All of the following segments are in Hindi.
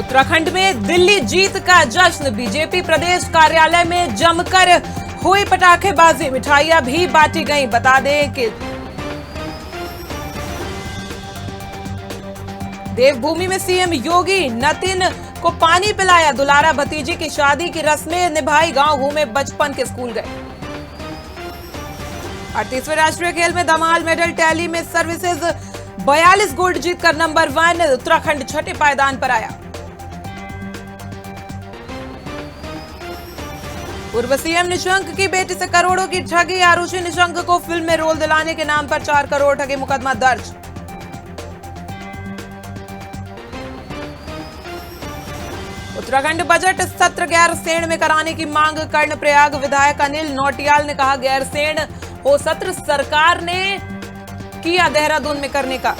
उत्तराखंड में दिल्ली जीत का जश्न, बीजेपी प्रदेश कार्यालय में जमकर हुई पटाखेबाजी, मिठाइयां भी बांटी गई। बता दें कि देवभूमि में सीएम योगी नितिन को पानी पिलाया, दुलारा भतीजी की शादी की रस्में निभाई, गांव घूमे, बचपन के स्कूल गए। 38वें राष्ट्रीय खेल में धमाल मेडल टैली में सर्विसेज 42 गोल्ड जीतकर नंबर 1, उत्तराखंड छठे पायदान पर आया। पूर्व सीएम निशंक की बेटी से करोड़ों की ठगी, आरुषि निशंक को फिल्म में रोल दिलाने के नाम पर 4 करोड़ ठगी मुकदमा दर्ज। उत्तराखंड बजट सत्र गैरसैंण में कराने की मांग, कर्णप्रयाग विधायक अनिल नौटियाल ने कहा गैरसैंण हो सत्र सरकार ने किया देहरादून में करने का।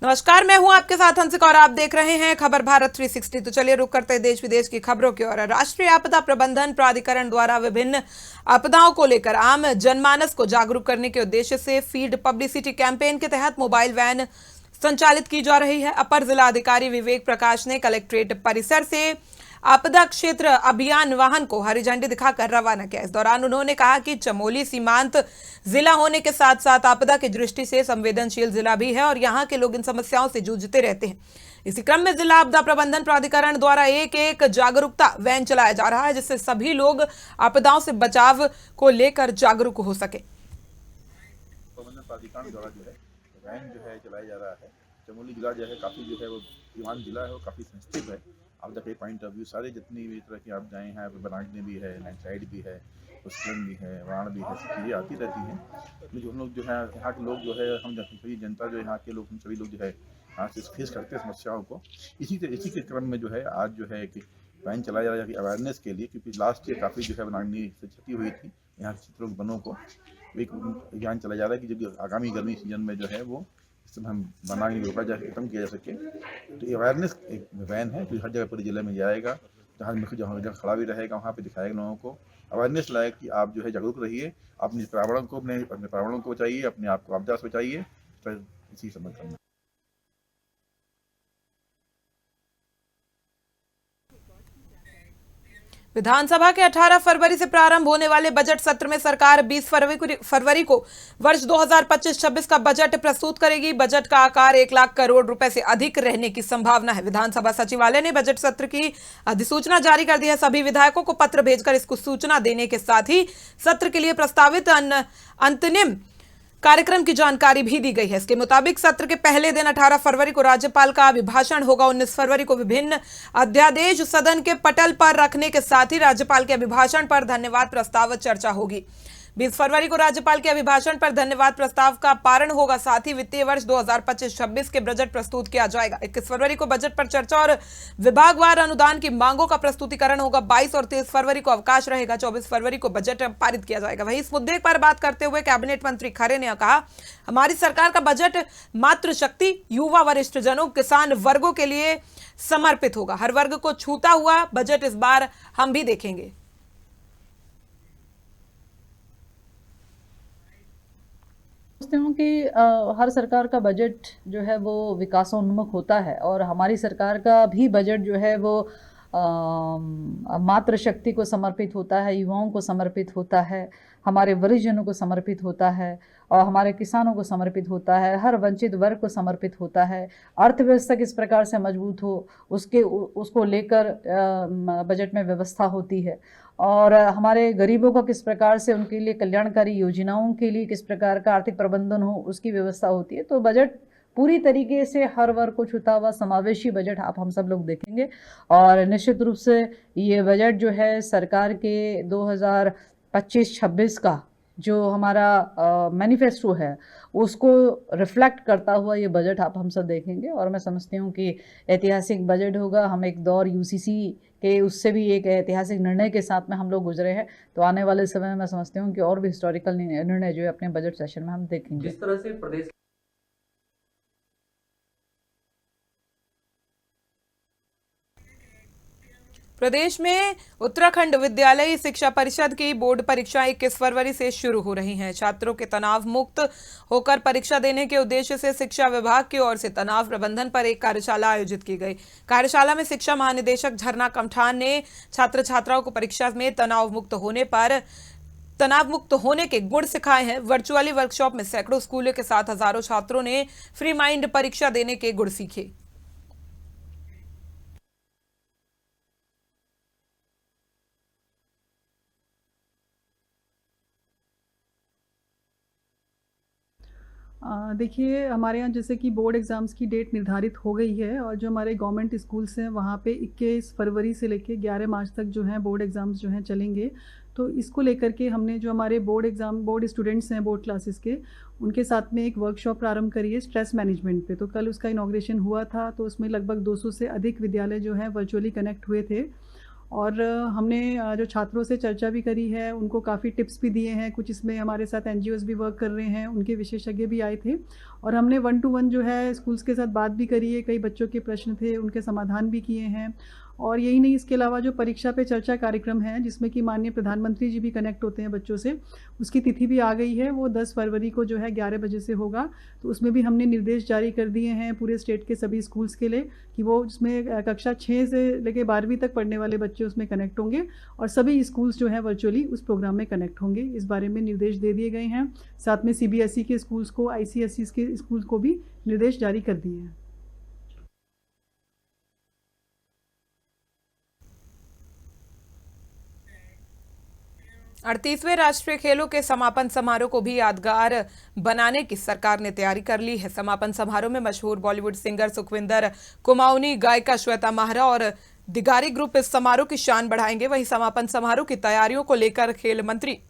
नमस्कार, मैं हूं आपके साथ हंसिका और आप देख रहे हैं खबर भारत 360। तो चलिए रुक करते हैं देश विदेश की खबरों की ओर। राष्ट्रीय आपदा प्रबंधन प्राधिकरण द्वारा विभिन्न आपदाओं को लेकर आम जनमानस को जागरूक करने के उद्देश्य से फील्ड पब्लिसिटी कैंपेन के तहत मोबाइल वैन संचालित की जा रही है। अपर जिलाधिकारी विवेक प्रकाश ने कलेक्ट्रेट परिसर से आपदा क्षेत्र अभियान वाहन को हरी झंडी दिखाकर रवाना किया। इस दौरान उन्होंने कहा कि चमोली सीमांत जिला होने के साथ साथ आपदा की दृष्टि से संवेदनशील जिला भी है और यहाँ के लोग इन समस्याओं से जूझते रहते हैं। इसी क्रम में जिला आपदा प्रबंधन प्राधिकरण द्वारा एक जागरूकता वैन चलाया जा रहा है, जिससे सभी लोग आपदाओं से बचाव को लेकर जागरूक हो सके। प्रबंधन प्राधिकरण द्वारा जो है वैन जो है चलाया जा रहा है। चमोली जिला जो है काफ़ी जो है वो सीमांत जिला है, वो काफ़ी सेंसिटिव है आपदा के पॉइंट ऑफ व्यू। सारे जितनी भी तरह की आपदाएं हैं, यहाँ पे बनागने भी है, लैंडस्लाइड भी है, भूस्खलन भी है, बाढ़ भी है, सब चीज़ें आती रहती हैं। जो हम लोग जो है यहाँ के लोग जो है हम सभी जनता जो यहाँ के लोग हम सभी लोग जो है यहाँ से फेस करते हैं समस्याओं को। इसी के क्रम में जो है आज जो है कि वैन चलाया जा रहा है अवेयरनेस के लिए, क्योंकि लास्ट ईयर काफ़ी जो है बनागनी से क्षति हुई थी यहाँ के क्षेत्रों वनों को। एक अभियान चलाया जा रहा है कि जो आगामी गर्मी सीजन में जो है वो हम बनाने रोका जा खत्म किया जा सके। तो ये अवेयरनेस एक वैन है जो हर जगह पूरे जिले में जाएगा, जहाँ जगह खड़ा भी रहेगा वहाँ पे दिखाएगा लोगों को, अवेयरनेस लायक कि आप जो है जागरूक रहिए, अपने पर्यावरण को बचाइए, अपने आप को आपदा से बचाइए। तो इसी समझ करना। विधानसभा के 18 फरवरी से प्रारंभ होने वाले बजट सत्र में सरकार 20 फरवरी को वर्ष 2025-26 का बजट प्रस्तुत करेगी। बजट का आकार 1 लाख करोड़ रुपए से अधिक रहने की संभावना है। विधानसभा सचिवालय ने बजट सत्र की अधिसूचना जारी कर दी है। सभी विधायकों को पत्र भेजकर इसको सूचना देने के साथ ही सत्र के लिए प्रस्तावित अंतरिम कार्यक्रम की जानकारी भी दी गई है। इसके मुताबिक सत्र के पहले दिन 18 फरवरी को राज्यपाल का अभिभाषण होगा। 19 फरवरी को विभिन्न अध्यादेश सदन के पटल पर रखने के साथ ही राज्यपाल के अभिभाषण पर धन्यवाद प्रस्ताव चर्चा होगी। 20 फरवरी को राज्यपाल के अभिभाषण पर धन्यवाद प्रस्ताव का पारण होगा। साथ ही वित्तीय वर्ष 2025-26 के बजट प्रस्तुत किया जाएगा। 21 फरवरी को बजट पर चर्चा और विभागवार अनुदान की मांगों का प्रस्तुतिकरण होगा। 22 और 23 फरवरी को अवकाश रहेगा। 24 फरवरी को बजट पारित किया जाएगा। वहीं इस मुद्दे पर बात करते हुए कैबिनेट मंत्री खरे ने कहा, हमारी सरकार का बजट मातृशक्ति, युवा, वरिष्ठ जनों, किसान वर्गों के लिए समर्पित होगा। हर वर्ग को छूता हुआ बजट इस बार हम भी देखेंगे। सोचती हूँ कि हर सरकार का बजट जो है वो विकासोन्मुख होता है और हमारी सरकार का भी बजट जो है वो मातृशक्ति को समर्पित होता है, युवाओं को समर्पित होता है, हमारे वरिष्ठजनों को समर्पित होता है और हमारे किसानों को समर्पित होता है, हर वंचित वर्ग को समर्पित होता है। अर्थव्यवस्था किस प्रकार से मजबूत हो उसको लेकर बजट में व्यवस्था होती है और हमारे गरीबों का किस प्रकार से उनके लिए कल्याणकारी योजनाओं के लिए किस प्रकार का आर्थिक प्रबंधन हो उसकी व्यवस्था होती है। तो बजट पूरी तरीके से हर वर्ग को छूता हुआ समावेशी बजट आप हम सब लोग देखेंगे और निश्चित रूप से ये बजट जो है सरकार के 2025-26 का जो हमारा मैनिफेस्टो है उसको रिफ्लेक्ट करता हुआ ये बजट आप हम सब देखेंगे और मैं समझती हूँ कि ऐतिहासिक बजट होगा। हम एक दौर यूसीसी के उससे भी एक ऐतिहासिक निर्णय के साथ में हम लोग गुजरे हैं, तो आने वाले समय में मैं समझती हूँ कि और भी हिस्टोरिकल निर्णय जो है अपने बजट सेशन में हम देखेंगे। जिस तरह से प्रदेश प्रदेश में उत्तराखंड विद्यालयी शिक्षा परिषद की बोर्ड परीक्षाएं 21 फरवरी से शुरू हो रही हैं। छात्रों के तनाव मुक्त होकर परीक्षा देने के उद्देश्य से शिक्षा विभाग की ओर से तनाव प्रबंधन पर एक कार्यशाला आयोजित की गई। कार्यशाला में शिक्षा महानिदेशक झरना कमठान ने छात्र छात्राओं को परीक्षा में तनाव मुक्त होने के गुण सिखाए हैं। वर्चुअली वर्कशॉप में सैकड़ों स्कूलों के साथ हजारों छात्रों ने फ्री माइंड परीक्षा देने के गुण सीखे। देखिए, हमारे यहाँ जैसे कि बोर्ड एग्ज़ाम्स की डेट निर्धारित हो गई है और जो हमारे गवर्नमेंट स्कूल्स हैं वहाँ पे 21 फरवरी से लेके 11 मार्च तक जो हैं बोर्ड एग्ज़ाम्स जो हैं चलेंगे। तो इसको लेकर के हमने जो हमारे बोर्ड स्टूडेंट्स हैं बोर्ड क्लासेस के, उनके साथ में एक वर्कशॉप प्रारंभ करी है स्ट्रेस मैनेजमेंट पे। तो कल उसका इनॉग्रेशन हुआ था, तो उसमें लगभग 200 से अधिक विद्यालय जो हैं वर्चुअली कनेक्ट हुए थे और हमने जो छात्रों से चर्चा भी करी है, उनको काफ़ी टिप्स भी दिए हैं। कुछ इसमें हमारे साथ एनजीओज़ भी वर्क कर रहे हैं, उनके विशेषज्ञ भी आए थे और हमने 1 to 1 जो है स्कूल्स के साथ बात भी करी है। कई बच्चों के प्रश्न थे, उनके समाधान भी किए हैं। और यही नहीं, इसके अलावा जो परीक्षा पे चर्चा कार्यक्रम है जिसमें कि माननीय प्रधानमंत्री जी भी कनेक्ट होते हैं बच्चों से, उसकी तिथि भी आ गई है। वो 10 फरवरी को जो है 11 बजे से होगा। तो उसमें भी हमने निर्देश जारी कर दिए हैं पूरे स्टेट के सभी स्कूल्स के लिए कि वो उसमें कक्षा 6 से लेकर 12वीं तक पढ़ने वाले बच्चे उसमें कनेक्ट होंगे और सभी स्कूल्स जो हैं वर्चुअली उस प्रोग्राम में कनेक्ट होंगे। इस बारे में निर्देश दे दिए गए हैं। साथ में CBSE के स्कूल्स को, ICSE के स्कूल्स को भी निर्देश जारी कर दिए हैं। अड़तीसवें राष्ट्रीय खेलों के समापन समारोह को भी यादगार बनाने की सरकार ने तैयारी कर ली है। समापन समारोह में मशहूर बॉलीवुड सिंगर सुखविंदर कुमाऊनी, गायिका श्वेता महारा और दिगारी ग्रुप इस समारोह की शान बढ़ाएंगे। वहीं समापन समारोह की तैयारियों को लेकर खेल मंत्री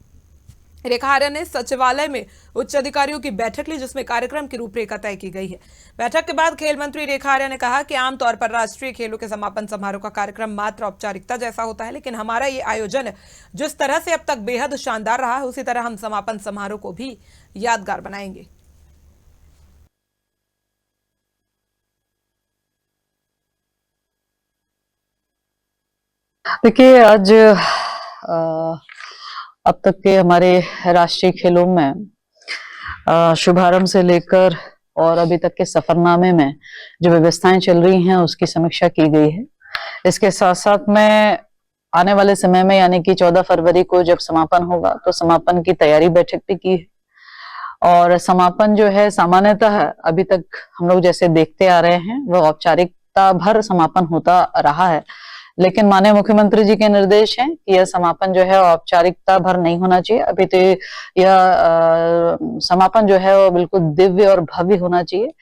रेखा आर्या ने सचिवालय में उच्च अधिकारियों की बैठक ली, जिसमें कार्यक्रम की रूपरेखा तय की गई है। बैठक के बाद खेल मंत्री रेखा आर्या ने कहा कि आमतौर पर राष्ट्रीय खेलों के समापन समारोह का कार्यक्रम मात्र औपचारिकता जैसा होता है, लेकिन हमारा ये आयोजन जिस तरह से अब तक बेहद शानदार रहा है, उसी तरह हम समापन समारोह को भी यादगार बनाएंगे। देखिए, आज अब तक के हमारे राष्ट्रीय खेलों में शुभारंभ से लेकर और अभी तक के सफरनामे में जो व्यवस्थाएं चल रही हैं उसकी समीक्षा की गई है। इसके साथ साथ में आने वाले समय में यानी कि 14 फरवरी को जब समापन होगा तो समापन की तैयारी बैठक भी की है। और समापन जो है सामान्यतः अभी तक हम लोग जैसे देखते आ रहे हैं वह औपचारिकता भर समापन होता रहा है, लेकिन माननीय मुख्यमंत्री जी के निर्देश हैं कि यह समापन जो है औपचारिकता भर नहीं होना चाहिए। अभी तो यह समापन जो है वो बिल्कुल दिव्य और भव्य होना चाहिए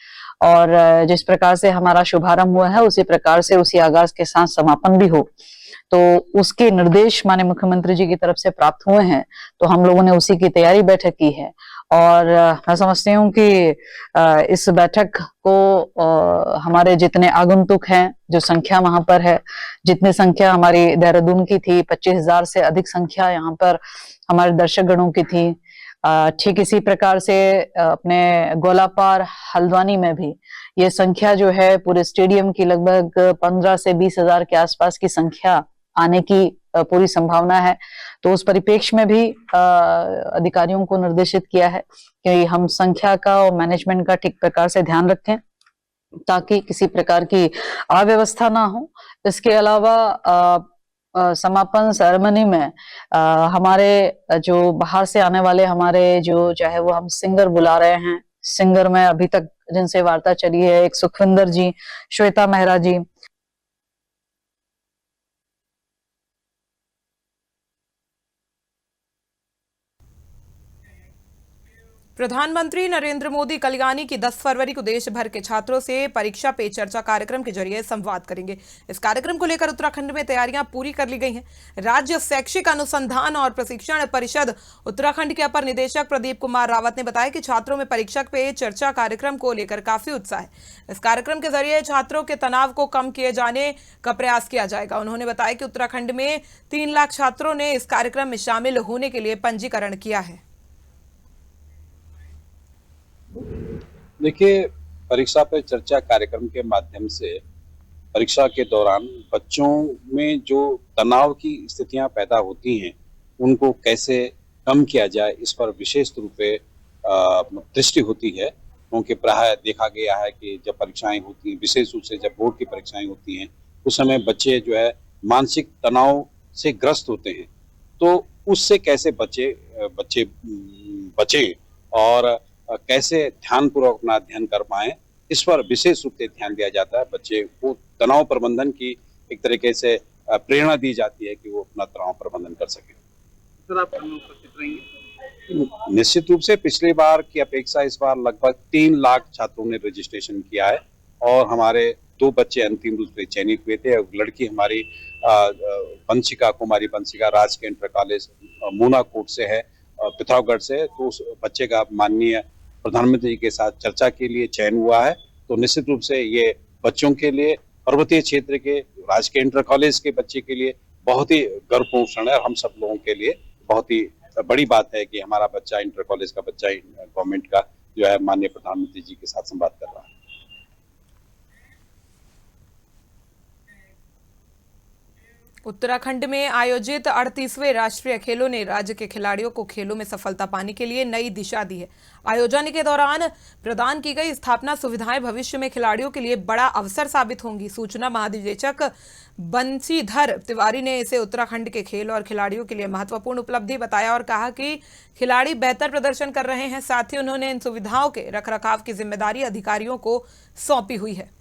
और जिस प्रकार से हमारा शुभारंभ हुआ है उसी प्रकार से उसी आगाज के साथ समापन भी हो, तो उसके निर्देश माननीय मुख्यमंत्री जी की तरफ से प्राप्त हुए हैं। तो हम लोगों ने उसी की तैयारी बैठक की है और मैं समझती हूँ कि इस बैठक को हमारे जितने आगंतुक हैं, जो संख्या वहां पर है, जितनी संख्या हमारी देहरादून की थी, 25,000 से अधिक संख्या यहाँ पर हमारे दर्शक गणों की थी। ठीक इसी प्रकार से अपने गोलापार हल्द्वानी में भी ये संख्या जो है पूरे स्टेडियम की लगभग 15 से 20,000 के आसपास की संख्या आने की पूरी संभावना है। तो उस परिप्रेक्ष्य में भी अधिकारियों को निर्देशित किया है कि हम संख्या का और मैनेजमेंट का ठीक प्रकार से ध्यान रखें ताकि किसी प्रकार की अव्यवस्था ना हो। इसके अलावा समापन सेरेमनी में हमारे जो बाहर से आने वाले हमारे जो चाहे वो हम सिंगर बुला रहे हैं, सिंगर में अभी तक जिनसे वार्ता चली है, एक सुखविंदर जी, श्वेता मेहरा जी। प्रधानमंत्री नरेंद्र मोदी कल यानी कि 10 फरवरी को देश भर के छात्रों से परीक्षा पे चर्चा कार्यक्रम के जरिए संवाद करेंगे। इस कार्यक्रम को लेकर उत्तराखंड में तैयारियां पूरी कर ली गई हैं। राज्य शैक्षिक अनुसंधान और प्रशिक्षण परिषद उत्तराखंड के अपर निदेशक प्रदीप कुमार रावत ने बताया कि छात्रों में परीक्षा पे चर्चा कार्यक्रम को लेकर काफी उत्साह है। इस कार्यक्रम के जरिए छात्रों के तनाव को कम किए जाने का प्रयास किया जाएगा। उन्होंने बताया कि उत्तराखंड में 3 लाख छात्रों ने इस कार्यक्रम में शामिल होने के लिए पंजीकरण किया है। देखिए, परीक्षा पे चर्चा कार्यक्रम के माध्यम से परीक्षा के दौरान बच्चों में जो तनाव की स्थितियां पैदा होती हैं उनको कैसे कम किया जाए, इस पर विशेष रूप से दृष्टि होती है। क्योंकि प्रायः देखा गया है कि जब परीक्षाएं होती हैं, विशेष रूप से जब बोर्ड की परीक्षाएं होती हैं, उस समय बच्चे जो है मानसिक तनाव से ग्रस्त होते हैं। तो उससे कैसे बचे और कैसे ध्यानपूर्वक अपना अध्ययन कर पाएं, इस पर विशेष रूप से ध्यान दिया जाता है। बच्चे को तनाव प्रबंधन की एक तरीके से प्रेरणा दी जाती है कि वो अपना तनाव प्रबंधन कर सके। सर, आप उपस्थित रहेंगे? निश्चित रूप से पिछली बार की अपेक्षा इस बार लगभग 3 लाख छात्रों ने रजिस्ट्रेशन किया है और हमारे 2 बच्चे अंतिम रूप से चयनित हुए थे। लड़की हमारी कुमारी बंशिका राजकीय इंटर कॉलेज मूनाकोट से है, पिथौरागढ़ से। तो उस बच्चे का माननीय प्रधानमंत्री जी के साथ चर्चा के लिए चयन हुआ है। तो निश्चित रूप से ये बच्चों के लिए, पर्वतीय क्षेत्र के राजकीय इंटर कॉलेज के बच्चे के लिए बहुत ही गर्वपूर्ण क्षण है। हम सब लोगों के लिए बहुत ही बड़ी बात है कि हमारा बच्चा, इंटर कॉलेज का बच्चा गवर्नमेंट का जो है माननीय प्रधानमंत्री जी के साथ संवाद कर रहा है। उत्तराखंड में आयोजित 38वें राष्ट्रीय खेलों ने राज्य के खिलाड़ियों को खेलों में सफलता पाने के लिए नई दिशा दी है। आयोजन के दौरान प्रदान की गई स्थापना सुविधाएं भविष्य में खिलाड़ियों के लिए बड़ा अवसर साबित होंगी। सूचना महानिदेशक बंशीधर तिवारी ने इसे उत्तराखंड के खेल और खिलाड़ियों के लिए महत्वपूर्ण उपलब्धि बताया और कहा कि खिलाड़ी बेहतर प्रदर्शन कर रहे हैं। साथ ही उन्होंने इन सुविधाओं के रखरखाव की जिम्मेदारी अधिकारियों को सौंपी हुई है।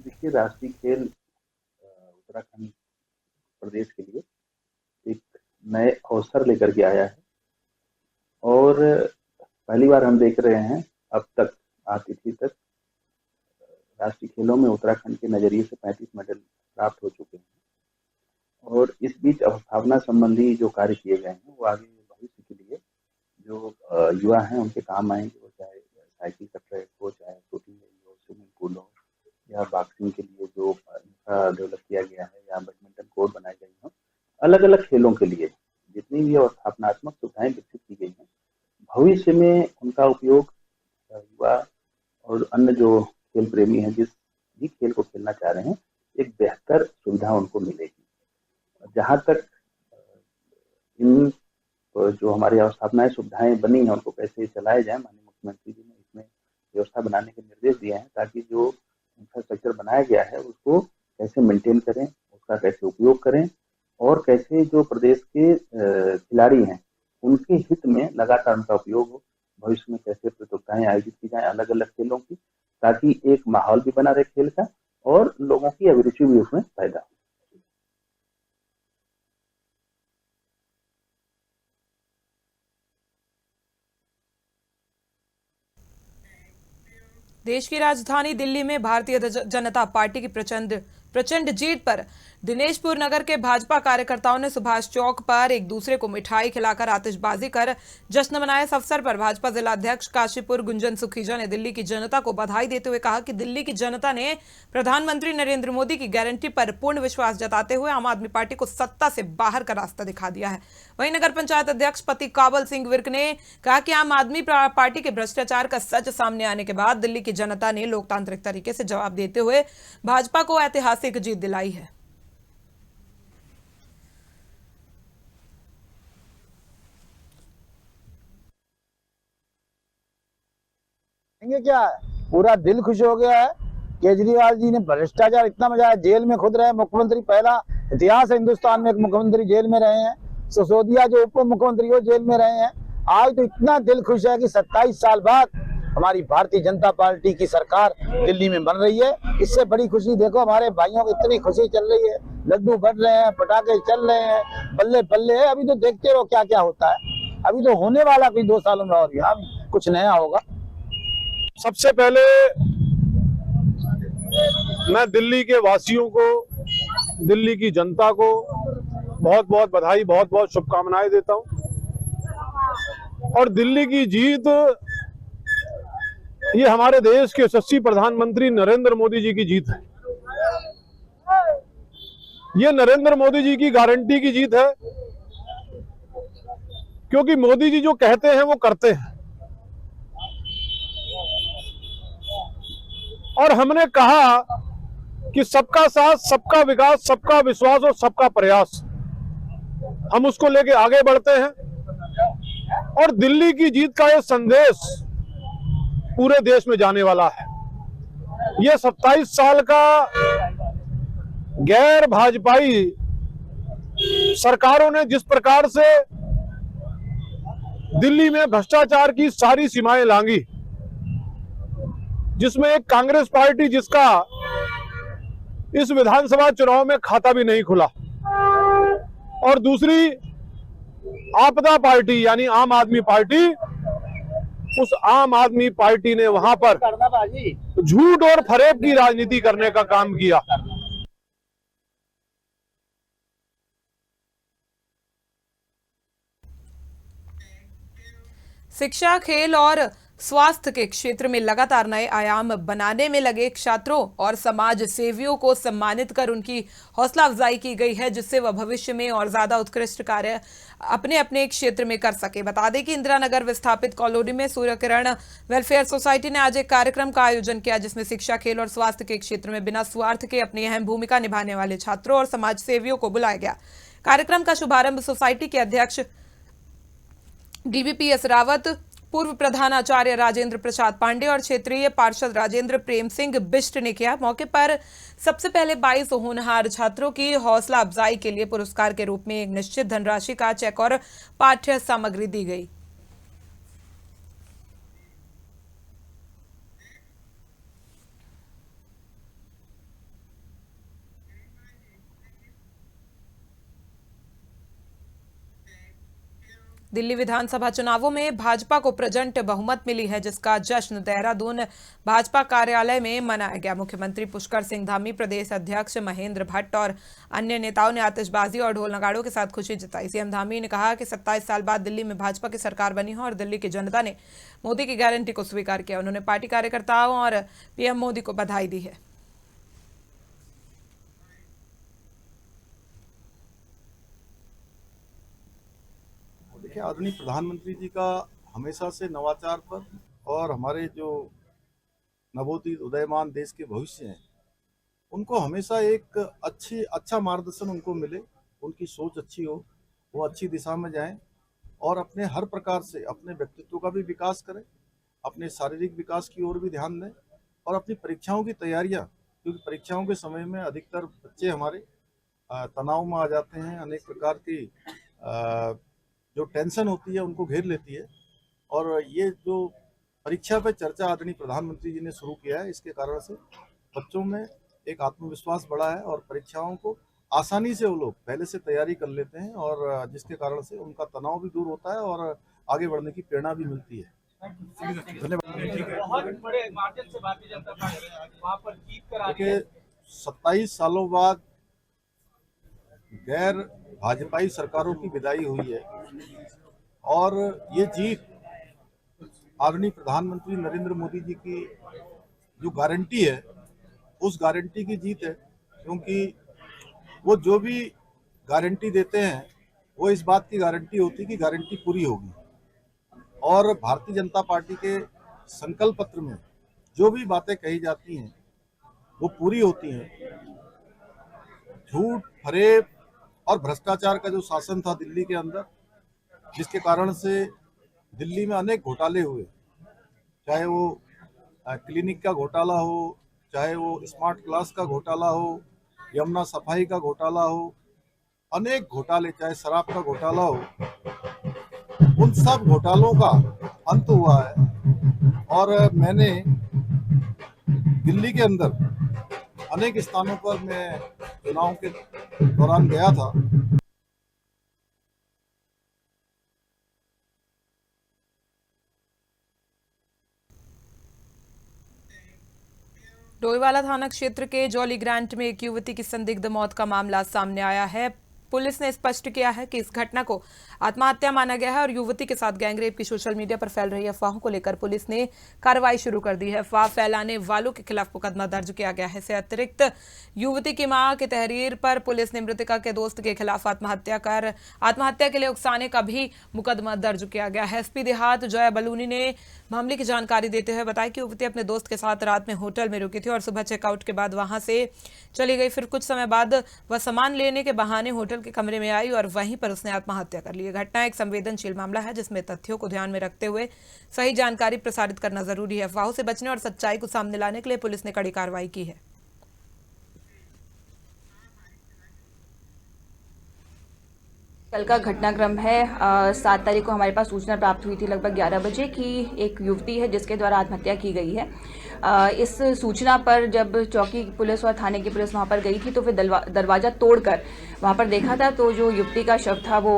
देखिए, राष्ट्रीय खेल उत्तराखंड प्रदेश के लिए एक नए अवसर लेकर के आया है और पहली बार हम देख रहे हैं अब तक आतिथ्य तक राष्ट्रीय खेलों में उत्तराखंड के नजरिए से 35 मेडल प्राप्त हो चुके हैं। और इस बीच अवस्थापना संबंधी जो कार्य किए गए हैं वो आगे भविष्य के लिए जो युवा हैं उनके काम आएंगे। वो चाहे साइकिल का ट्रैक हो, चाहे शूटिंग हो, स्विमिंग पूल हो, या बॉक्सिंग के लिए जो डेवलप किया गया है, या बैडमिंटन कोर्ट बनाए गए हैं। अलग अलग खेलों के लिए जितनी भी अवस्थापनात्मक सुविधाएं विकसित की गई हैं, भविष्य में उनका उपयोग युवा और अन्य जो खेल प्रेमी हैं, जिस भी खेल को खेलना चाह रहे हैं, एक बेहतर सुविधा उनको मिलेगी। जहाँ तक इन जो हमारी अवस्थापनाएं सुविधाएं बनी हैं उनको कैसे चलाया जाए, माननीय मुख्यमंत्री जी ने इसमें व्यवस्था बनाने के निर्देश दिए हैं ताकि जो इंफ्रास्ट्रक्चर बनाया गया है उसको कैसे मेंटेन करें, उसका कैसे उपयोग करें और कैसे जो प्रदेश के खिलाड़ी हैं उनके हित में लगातार उनका उपयोग हो। भविष्य में कैसे प्रतियोगिताएं आयोजित की जाएं अलग अलग खेलों की, ताकि एक माहौल भी बना रहे खेल का और लोगों की अभिरुचि भी उसमें पैदा हो। देश की राजधानी दिल्ली में भारतीय जनता पार्टी की प्रचंड जीत पर दिनेशपुर नगर के भाजपा कार्यकर्ताओं ने सुभाष चौक पर एक दूसरे को मिठाई खिलाकर आतिशबाजी कर जश्न मनाया। इस अवसर पर भाजपा जिलाध्यक्ष काशीपुर गुंजन सुखीजा ने दिल्ली की जनता को बधाई देते हुए कहा कि दिल्ली की जनता ने प्रधानमंत्री नरेंद्र मोदी की गारंटी पर पूर्ण विश्वास जताते हुए आम आदमी पार्टी को सत्ता से बाहर का रास्ता दिखा दिया है। वहीं नगर पंचायत अध्यक्ष पति काबल सिंह विर्क ने कहा कि आम आदमी पार्टी के भ्रष्टाचार का सच सामने आने के बाद दिल्ली की जनता ने लोकतांत्रिक तरीके से जवाब देते हुए भाजपा को ऐतिहासिक जीत दिलाई है। क्या पूरा दिल खुश हो गया है। केजरीवाल जी ने भ्रष्टाचार इतना मजा, जेल में खुद रहे मुख्यमंत्री, पहला इतिहास है हिंदुस्तान में एक मुख्यमंत्री जेल में रहे हैं। सिसोदिया जो उप मुख्यमंत्री हो जेल में रहे हैं। आज तो इतना दिल खुश है कि 27 साल बाद हमारी भारतीय जनता पार्टी की सरकार दिल्ली में बन रही है। इससे बड़ी खुशी देखो, हमारे भाइयों को इतनी खुशी चल रही है, लड्डू बढ़ रहे हैं, पटाखे चल रहे हैं, बल्ले बल्ले है। अभी तो देखते रहो क्या क्या होता है। अभी तो होने वाला कोई 2 सालों में और यहाँ कुछ नया होगा। सबसे पहले मैं दिल्ली के वासियों को, दिल्ली की जनता को बहुत बहुत बधाई, बहुत बहुत शुभकामनाएं देता हूं। और दिल्ली की जीत ये हमारे देश के यशस्वी प्रधानमंत्री नरेंद्र मोदी जी की जीत है। ये नरेंद्र मोदी जी की गारंटी की जीत है, क्योंकि मोदी जी जो कहते हैं वो करते हैं। और हमने कहा कि सबका साथ, सबका विकास, सबका विश्वास और सबका प्रयास, हम उसको लेके आगे बढ़ते हैं और दिल्ली की जीत का ये संदेश पूरे देश में जाने वाला है। ये 27 साल का गैर भाजपाई सरकारों ने जिस प्रकार से दिल्ली में भ्रष्टाचार की सारी सीमाएं लांघी, जिसमें एक कांग्रेस पार्टी जिसका इस विधानसभा चुनाव में खाता भी नहीं खुला, और दूसरी आपदा पार्टी यानी आम आदमी पार्टी, उस आम आदमी पार्टी ने वहां पर झूठ और फरेब की राजनीति करने का काम किया। शिक्षा, खेल और स्वास्थ्य के क्षेत्र में लगातार नए आयाम बनाने में लगे छात्रों और समाज सेवियों को सम्मानित कर उनकी हौसला अफजाई की गई है, जिससे वह भविष्य में और ज्यादा उत्कृष्ट कार्य अपने अपने क्षेत्र में कर सके। बता दें कि इंदिरा नगर विस्थापित कॉलोनी में सूर्य किरण वेलफेयर सोसाइटी ने आज एक कार्यक्रम का आयोजन किया, जिसमें शिक्षा, खेल और स्वास्थ्य के क्षेत्र में बिना स्वार्थ के अपनी अहम भूमिका निभाने वाले छात्रों और समाज सेवियों को बुलाया गया। कार्यक्रम का शुभारंभ सोसाइटी के अध्यक्ष DBPS रावत, पूर्व प्रधानाचार्य राजेंद्र प्रसाद पांडे और क्षेत्रीय पार्षद राजेंद्र प्रेम सिंह बिष्ट ने किया। मौके पर सबसे पहले 22 होनहार छात्रों की हौसला अफजाई के लिए पुरस्कार के रूप में एक निश्चित धनराशि का चेक और पाठ्य सामग्री दी गई। दिल्ली विधानसभा चुनावों में भाजपा को प्रचंड बहुमत मिली है, जिसका जश्न देहरादून भाजपा कार्यालय में मनाया गया। मुख्यमंत्री पुष्कर सिंह धामी, प्रदेश अध्यक्ष महेंद्र भट्ट और अन्य नेताओं ने आतिशबाजी और ढोल नगाड़ों के साथ खुशी जताई। सीएम धामी ने कहा कि 27 साल बाद दिल्ली में भाजपा की सरकार बनी है और दिल्ली की जनता ने मोदी की गारंटी को स्वीकार किया। उन्होंने पार्टी कार्यकर्ताओं और पीएम मोदी को बधाई दी है। देखिए, आदरणीय प्रधानमंत्री जी का हमेशा से नवाचार पर और हमारे जो नवोदित उदयमान देश के भविष्य हैं, उनको हमेशा एक अच्छा मार्गदर्शन उनको मिले, उनकी सोच अच्छी हो, वो अच्छी दिशा में जाएं और अपने हर प्रकार से अपने व्यक्तित्व का भी विकास करें, अपने शारीरिक विकास की ओर भी ध्यान दें और अपनी परीक्षाओं की तैयारियां, क्योंकि परीक्षाओं के समय में अधिकतर बच्चे हमारे तनाव में आ जाते हैं, अनेक प्रकार की जो टेंशन होती है उनको घेर लेती है, और ये जो परीक्षा पे चर्चा आदरणीय प्रधानमंत्री जी ने शुरू किया है, इसके कारण से बच्चों में एक आत्मविश्वास बढ़ा है और परीक्षाओं को आसानी से वो लोग पहले से तैयारी कर लेते हैं, और जिसके कारण से उनका तनाव भी दूर होता है और आगे बढ़ने की प्रेरणा भी मिलती है। देखिए, 27 सालों बाद गैर भाजपाई सरकारों की विदाई हुई है और ये जीत आदरणीय प्रधानमंत्री नरेंद्र मोदी जी की जो गारंटी है, उस गारंटी की जीत है, क्योंकि वो जो भी गारंटी देते हैं वो इस बात की गारंटी होती है कि गारंटी पूरी होगी, और भारतीय जनता पार्टी के संकल्प पत्र में जो भी बातें कही जाती हैं वो पूरी होती हैं। झूठ, फरेब और भ्रष्टाचार का जो शासन था दिल्ली के अंदर, जिसके कारण से दिल्ली में अनेक घोटाले हुए, चाहे वो क्लिनिक का घोटाला हो, चाहे वो स्मार्ट क्लास का घोटाला हो, यमुना सफाई का घोटाला हो, अनेक घोटाले, चाहे शराब का घोटाला हो, उन सब घोटालों का अंत हुआ है। और मैंने दिल्ली के अंदर अनेक स्थानों पर मैं चुनाव के दौरान गया था। डोईवाला थाना क्षेत्र के जॉली ग्रांट में एक युवती की संदिग्ध मौत का मामला सामने आया है। पुलिस ने स्पष्ट किया है कि इस घटना को आत्महत्या माना गया है और युवती के साथ गैंगरेप की सोशल मीडिया पर फैल रही अफवाहों को लेकर पुलिस ने कार्रवाई शुरू कर दी है। अफवाह फैलाने वालों के खिलाफ मुकदमा दर्ज किया गया है। इससे अतिरिक्त युवती की मां की तहरीर पर पुलिस ने मृतका के दोस्त के खिलाफ आत्महत्या के लिए उकसाने का भी मुकदमा दर्ज किया गया है। एसपी देहात जया बलूनी ने मामले की जानकारी देते हुए बताया कि युवती अपने दोस्त के साथ रात में होटल में रुकी थी और सुबह चेकआउट के बाद वहां से चली गई। फिर कुछ समय बाद वह सामान लेने के बहाने होटल के कमरे में आई और वहीं पर उसने आत्महत्या कर ली। यह घटना एक संवेदनशील मामला है जिसमें तथ्यों को ध्यान में रखते हुए सही जानकारी प्रसारित करना जरूरी है। अफवाहों से बचने और सच्चाई को सामने लाने के लिए पुलिस ने कड़ी कार्रवाई की है। कल का घटनाक्रम है 7 तारीख को हमारे पास सूचना प्राप्त हुई थी लगभग 11 बजे कि एक युवती है जिसके द्वारा आत्महत्या की गई है। इस सूचना पर जब चौकी पुलिस और थाने की पुलिस वहां पर गई थी तो फिर दरवाज़ा तोड़कर वहां पर देखा था तो जो युवती का शव था वो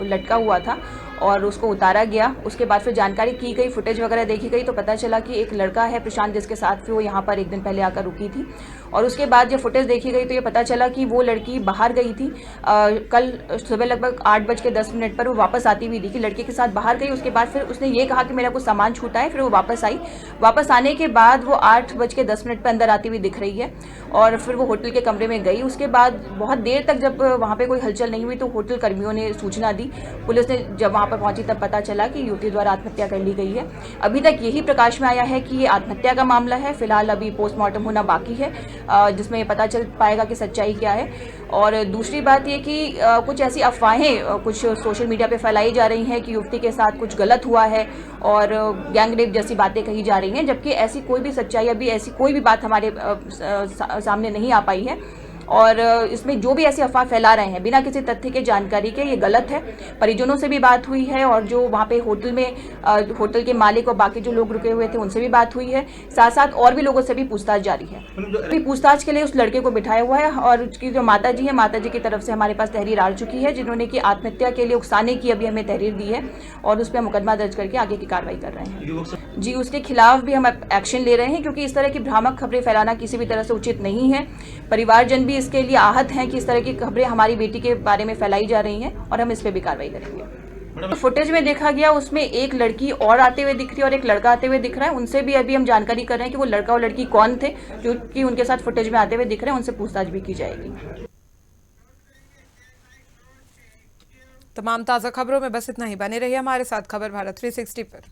लटका हुआ था और उसको उतारा गया। उसके बाद फिर जानकारी की गई, फुटेज वगैरह देखी गई तो पता चला कि एक लड़का है प्रशांत जिसके साथ वो यहाँ पर एक दिन पहले आकर रुकी थी। और उसके बाद जब फुटेज देखी गई तो ये पता चला कि वो लड़की बाहर गई थी। कल सुबह लगभग 8:10 पर वो वापस आती हुई दिखी, लड़के के साथ बाहर गई। उसके बाद फिर उसने ये कहा कि मेरा कुछ सामान छूटा है, फिर वो वापस आई। वापस आने के बाद वो 8:10 पर अंदर आती हुई दिख रही है और फिर वो होटल के कमरे में गई। उसके बाद बहुत देर तक जब वहाँ पे कोई हलचल नहीं हुई तो होटल कर्मियों ने सूचना दी। पुलिस ने जब वहाँ पर पहुंची तब पता चला कि युवती द्वारा आत्महत्या कर ली गई है। अभी तक यही प्रकाश में आया है कि ये आत्महत्या का मामला है। फिलहाल अभी पोस्टमार्टम होना बाकी है जिसमें पता चल पाएगा कि सच्चाई क्या है। और दूसरी बात ये कि कुछ ऐसी अफवाहें कुछ सोशल मीडिया पे फैलाई जा रही हैं कि युवती के साथ कुछ गलत हुआ है और गैंगरेप जैसी बातें कही जा रही हैं, जबकि ऐसी कोई भी सच्चाई अभी ऐसी कोई भी बात हमारे सामने नहीं आ पाई है। और इसमें जो भी ऐसी अफवाह फैला रहे हैं बिना किसी तथ्य के जानकारी के, ये गलत है। परिजनों से भी बात हुई है और जो वहाँ पे होटल में होटल के मालिक और बाकी जो लोग रुके हुए थे उनसे भी बात हुई है। साथ साथ और भी लोगों से भी पूछताछ जारी है। अभी पूछताछ के लिए उस लड़के को बिठाया हुआ है और उसकी जो माता जी है, माता जी की तरफ से हमारे पास तहरीर आ चुकी है जिन्होंने कि आत्महत्या के लिए उकसाने की अभी हमें तहरीर दी है और उस पर मुकदमा दर्ज करके आगे की कार्रवाई कर रहे हैं। जी, उसके खिलाफ भी हम एक्शन ले रहे हैं क्योंकि इस तरह की भ्रामक खबरें फैलाना किसी भी तरह से उचित नहीं है। परिवारजन भी इसके लिए आहत हैं कि इस तरह की खबरें हमारी बेटी के बारे में फैलाई जा रही हैं और हम इस पे भी कार्रवाई करेंगे। फुटेज में देखा गया उसमें एक लड़की और आते हुए दिख रही है और एक लड़का आते हुए दिख रहा है। उनसे भी अभी हम जानकारी कर रहे हैं कि वो लड़का और लड़की कौन थे जो कि उनके साथ फुटेज में आते हुए दिख रहे हैं, उनसे पूछताछ भी की जाएगी। तमाम ताज़ा खबरों में बस इतना ही। बने रहिए हमारे साथ खबर भारत 360 पर।